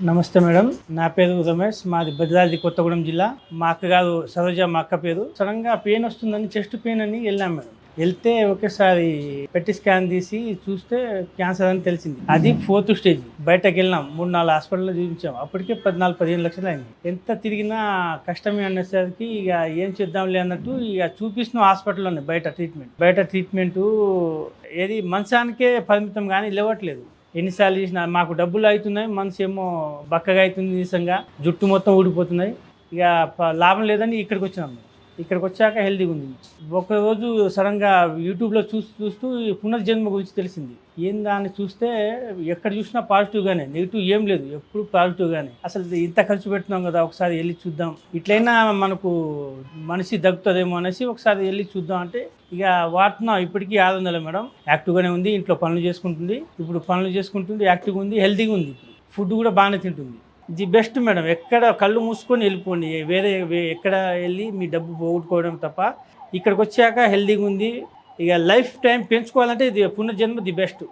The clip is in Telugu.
నమస్తే మేడం, నా పేరు రమేష్, మాది భద్రాద్రి కొత్తగూడెం జిల్లా. మా అక్క గారు సరోజ, మా అక్క పేరు. సడన్గా పెయిన్ వస్తుందని, చెస్ట్ పెయిన్ అని వెళ్ళాం మేడం. వెళ్తే ఒకేసారి పెట్టి స్కాన్ తీసి చూస్తే క్యాన్సర్ అని తెలిసింది. అది 4th స్టేజ్. బయటకు వెళ్ళినాం, 3-4 హాస్పిటల్లో చూపించాం. అప్పటికే 14-15 లక్షలు అయింది. ఎంత తిరిగినా కష్టమే అనేసరికి ఇక ఏం చేద్దాంలే అన్నట్టు ఇక చూపిస్తున్నాం హాస్పిటల్లోనే. బయట ట్రీట్మెంట్ ఏది మంచానికే పరిమితం కానీ లేవట్లేదు. ఎన్నిసార్లు చేసినా మాకు డబ్బులు అవుతున్నాయి, మనసు ఏమో బక్కగా అవుతుంది, నీసంగా జుట్టు మొత్తం ఊడిపోతున్నాయి. ఇక లాభం లేదని ఇక్కడికి వచ్చినాము. ఇక్కడికి వచ్చాక హెల్తీగా ఉంది. ఒకరోజు సడన్గా యూట్యూబ్లో చూస్తూ పునర్జన్మ గురించి తెలిసింది. ఏందా అని చూస్తే ఎక్కడ చూసినా పాజిటివ్గానే, నెగిటివ్ ఏం లేదు, ఎప్పుడు పాజిటివ్గానే. అసలు ఇంత ఖర్చు పెడుతున్నాం కదా, ఒకసారి వెళ్ళి చూద్దాం, ఇట్లయినా మనకు మనిషి దగ్గుతుందేమో అనేసి ఒకసారి వెళ్ళి చూద్దాం అంటే ఇక వాడుతున్నాం. ఇప్పటికీ 600 మేడం. యాక్టివ్గానే ఉంది, ఇంట్లో పనులు చేసుకుంటుంది, యాక్టివ్గా ఉంది, హెల్తీగా ఉంది. ఇప్పుడు ఫుడ్ కూడా బాగానే తింటుంది. The best madam. ఎక్కడ కళ్ళు మూసుకొని వెళ్ళిపోండి, ఎక్కడ వెళ్ళి మీ డబ్బు పోగొట్టుకోవడం తప్ప. ఇక్కడికి వచ్చాక హెల్తీగా ఉంది. ఇక లైఫ్ టైం పెంచుకోవాలంటే ఇది పునర్జన్మ ది బెస్ట్.